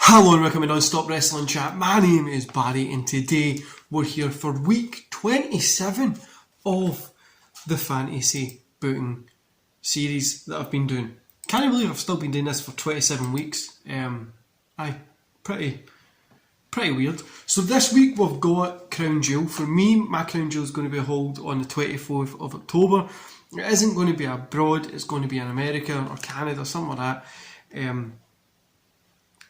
Hello and welcome to Non-Stop Wrestling Chat. My name is Barry and today we're here for week 27 of the fantasy booking series that I've been doing. Can't believe I've still been doing this for 27 weeks. Pretty weird. So this week we've got Crown Jewel. For me, my Crown Jewel is going to be held on the 24th of October. It isn't going to be abroad, it's going to be in America or Canada, something like that.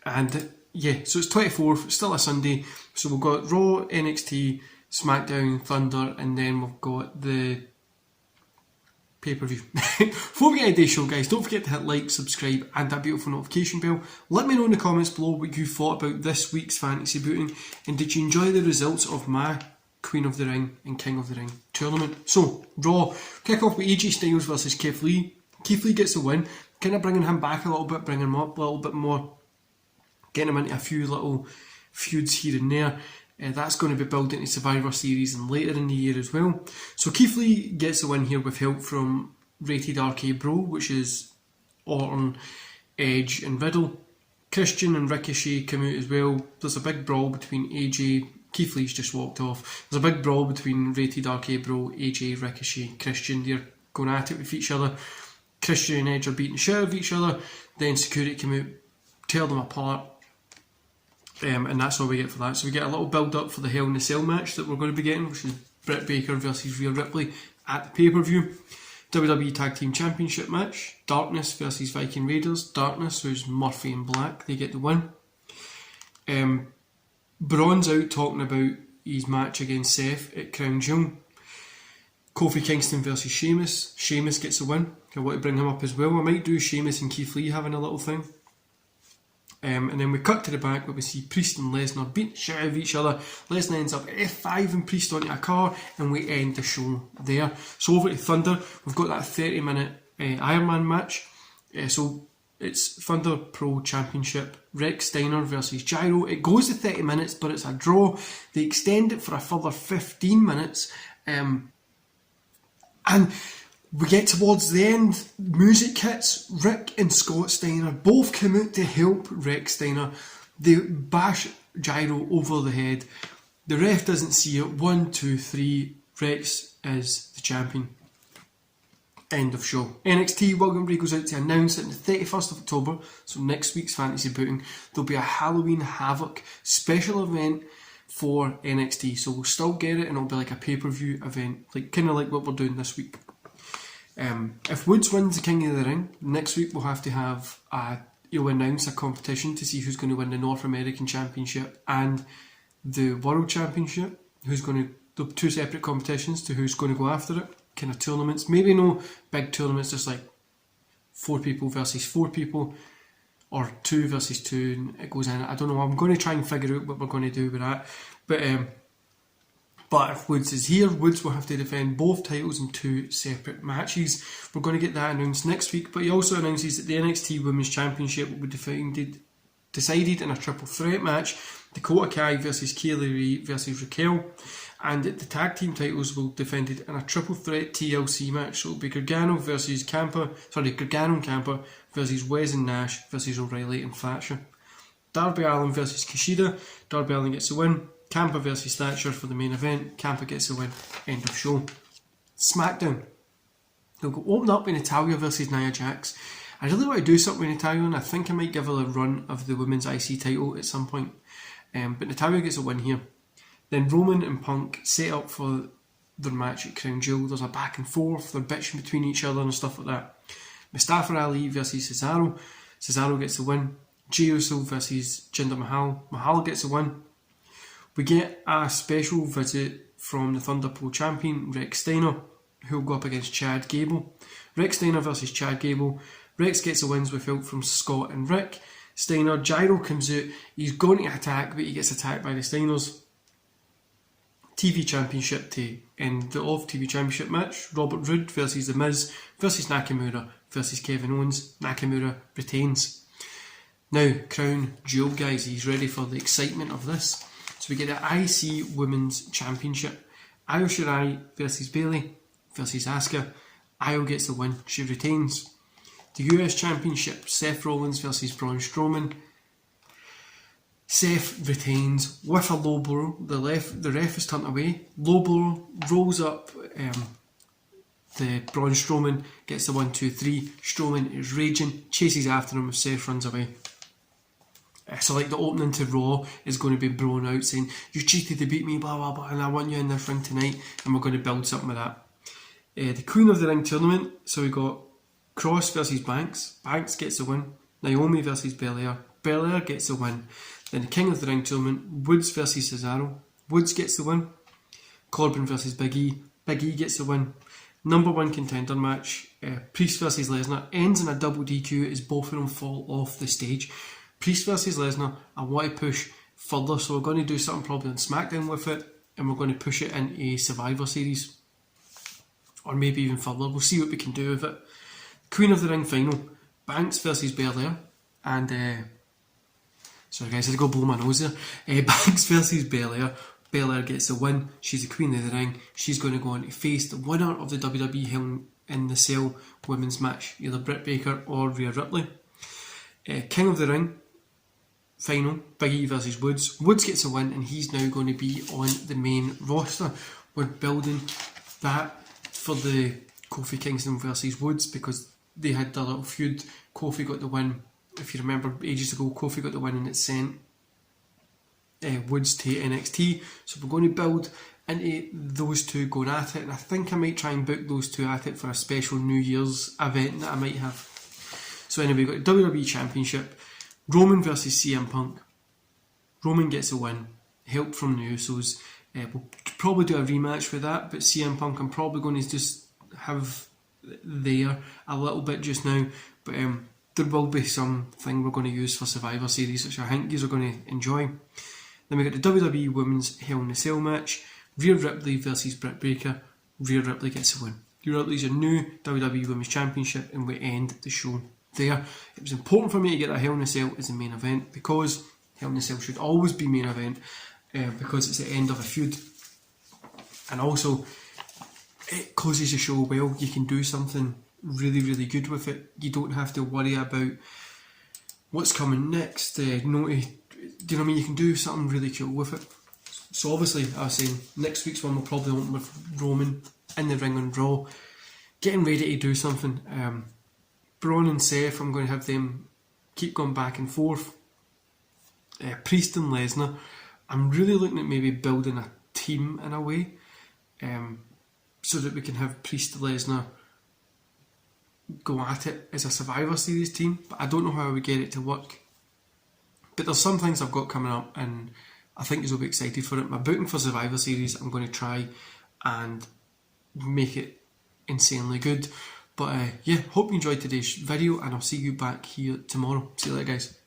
And yeah, so it's 24th, still a Sunday. So we've got Raw, NXT, SmackDown, Thunder, and then we've got the pay-per-view. Before we get into the show, guys, don't forget to hit like, subscribe, and that beautiful notification bell. Let me know in the comments below what you thought about this week's fantasy booting, and did you enjoy the results of my Queen of the Ring and King of the Ring tournament? So, Raw, kick off with AJ Styles versus Kevlie. Keithley gets the win, kind of bringing him back a little bit, bringing him up a little bit more, getting him into a few little feuds here and there. That's going to be built into Survivor Series and later in the year as well. So Keithley gets the win here with help from Rated RK Bro, which is Orton, Edge and Riddle. Christian and Ricochet come out as well. There's a big brawl between AJ. Keithley's just walked off. There's a big brawl between Rated RK Bro, AJ, Ricochet, Christian. They're going at it with each other. Christian and Edge are beating the shit out of each other. Then security come out, tear them apart. And that's all we get for that. So we get a little build up for the Hell in a Cell match that we're going to be getting, which is Britt Baker versus Rhea Ripley at the pay-per-view. WWE Tag Team Championship match, Darkness versus Viking Raiders. Darkness, who's Murphy and Black, they get the win. Braun's out talking about his match against Seth at Crown Jewel. Kofi Kingston versus Sheamus. Sheamus gets the win. I want to bring him up as well. I might do Sheamus and Keith Lee having a little thing. And then we cut to the back where we see Priest and Lesnar beat the shit out of each other. Lesnar ends up F5 and Priest onto a car, and we end the show there. So over to Thunder, we've got that 30-minute Iron Man match. So it's Thunder Pro Championship, Rex Steiner versus Gyro. It goes to 30 minutes, but it's a draw. They extend it for a further 15 minutes. And we get towards the end, music hits, Rick and Scott Steiner both come out to help Rex Steiner. They bash Gyro over the head. The ref doesn't see it. 1, 2, 3, Rex is the champion. End of show. NXT Welcome Break goes out to announce that on the 31st of October, so next week's fantasy booting, there'll be a Halloween Havoc special event for NXT. So we'll still get it and it'll be like a pay-per-view event, like kind of like what we're doing this week. If Woods wins the King of the Ring, next week we'll have to have he'll announce a competition to see who's going to win the North American Championship and the World Championship. The two separate competitions to who's going to go after it. Kind of tournaments, maybe no big tournaments, just like 4 people versus 4 people, or 2 versus 2, and it goes in. I don't know. I'm going to try and figure out what we're going to do with that. But if Woods is here, Woods will have to defend both titles in 2 separate matches. We're going to get that announced next week. But he also announces that the NXT Women's Championship will be decided in a triple threat match. Dakota Kai versus Kaylee Ray versus Raquel. And the tag team titles will be defended in a triple threat TLC match. So it'll be Gargano and Ciampa versus Wes and Nash versus O'Reilly and Thatcher. Darby Allin versus Kushida. Darby Allin gets the win. Ciampa versus Thatcher for the main event. Ciampa gets the win. End of show. SmackDown. They'll go open up with Natalya versus Nia Jax. I really want to do something with Natalya, and I think I might give her a run of the women's IC title at some point. But Natalya gets a win here. Then Roman and Punk set up for their match at Crown Jewel. There's a back and forth. They're bitching between each other and stuff like that. Mustafa Ali versus Cesaro. Cesaro gets the win. Jey Uso versus Jinder Mahal. Mahal gets the win. We get a special visit from the Thunder Pro champion, Rex Steiner, who will go up against Chad Gable. Rex Steiner versus Chad Gable. Rex gets the wins with help from Scott and Rick. Steiner, Gyro comes out. He's going to attack, but he gets attacked by the Steiners. TV Championship to end the TV Championship match. Robert Roode versus The Miz versus Nakamura versus Kevin Owens. Nakamura retains. Now, Crown Jewel, guys. He's ready for the excitement of this. So we get the IC Women's Championship. Io Shirai versus Bayley versus Asuka. Io gets the win. She retains. The US Championship. Seth Rollins versus Braun Strowman. Seth retains with a low blow. The ref is turned away. Low blow rolls up the Braun Strowman, gets the 1, 2, 3. Strowman is raging, chases after him as Seth runs away. So like the opening to Raw is going to be blown out saying, you cheated to beat me, blah blah blah, and I want you in this ring tonight, and we're going to build something with that. The Queen of the Ring tournament, so we got Cross versus Banks. Banks gets the win. Naomi versus Belair. Belair gets the win. Then the King of the Ring tournament, Woods versus Cesaro. Woods gets the win. Corbin versus Big E. Big E gets the win. Number 1 contender match, Priest versus Lesnar, ends in a double DQ as both of them fall off the stage. Priest versus Lesnar, I want to push further, so we're going to do something probably on SmackDown with it, and we're going to push it into a Survivor Series, or maybe even further. We'll see what we can do with it. Queen of the Ring final, Banks versus Belair, and sorry guys, I had to go blow my nose there. Banks versus Belair. Belair gets the win. She's the Queen of the Ring. She's going to go on to face the winner of the WWE Hell in the Cell women's match, either Britt Baker or Rhea Ripley. King of the Ring final, Big E versus Woods. Woods gets a win, and he's now going to be on the main roster. We're building that for the Kofi Kingston versus Woods, because they had their little feud. Kofi got the win, if you remember ages ago, Kofi got the win and it sent Woods to NXT. So we're going to build into those two going at it, and I think I might try and book those two at it for a special New Year's event that I might have. So anyway, we've got the WWE Championship, Roman versus CM Punk. Roman gets a win, help from the Usos. We'll probably do a rematch with that, but CM Punk I'm probably going to just have there a little bit just now, but there will be something we're going to use for Survivor Series, which I think you are going to enjoy. Then we got the WWE Women's Hell in a Cell match, Rhea Ripley versus Britt Baker. Rhea Ripley gets a win. Rhea Ripley's your new WWE Women's Championship, and we end the show there. It was important for me to get a Hell in a Cell as the main event, because Hell in a Cell should always be main event, because it's the end of a feud, and also it closes the show well. You can do something really, really good with it. You don't have to worry about what's coming next. Do you know what I mean? You can do something really cool with it. So obviously, I was saying, next week's one will probably open with Roman in the ring on Raw, getting ready to do something. Braun and Seth, I'm going to have them keep going back and forth. Priest and Lesnar, I'm really looking at maybe building a team in a way, so that we can have Priest and Lesnar go at it as a Survivor Series team, but I don't know how I would get it to work. But there's some things I've got coming up, and I think you'll be excited for it. My booking for Survivor Series, I'm going to try and make it insanely good. But yeah, hope you enjoyed today's video, and I'll see you back here tomorrow. See you later, guys.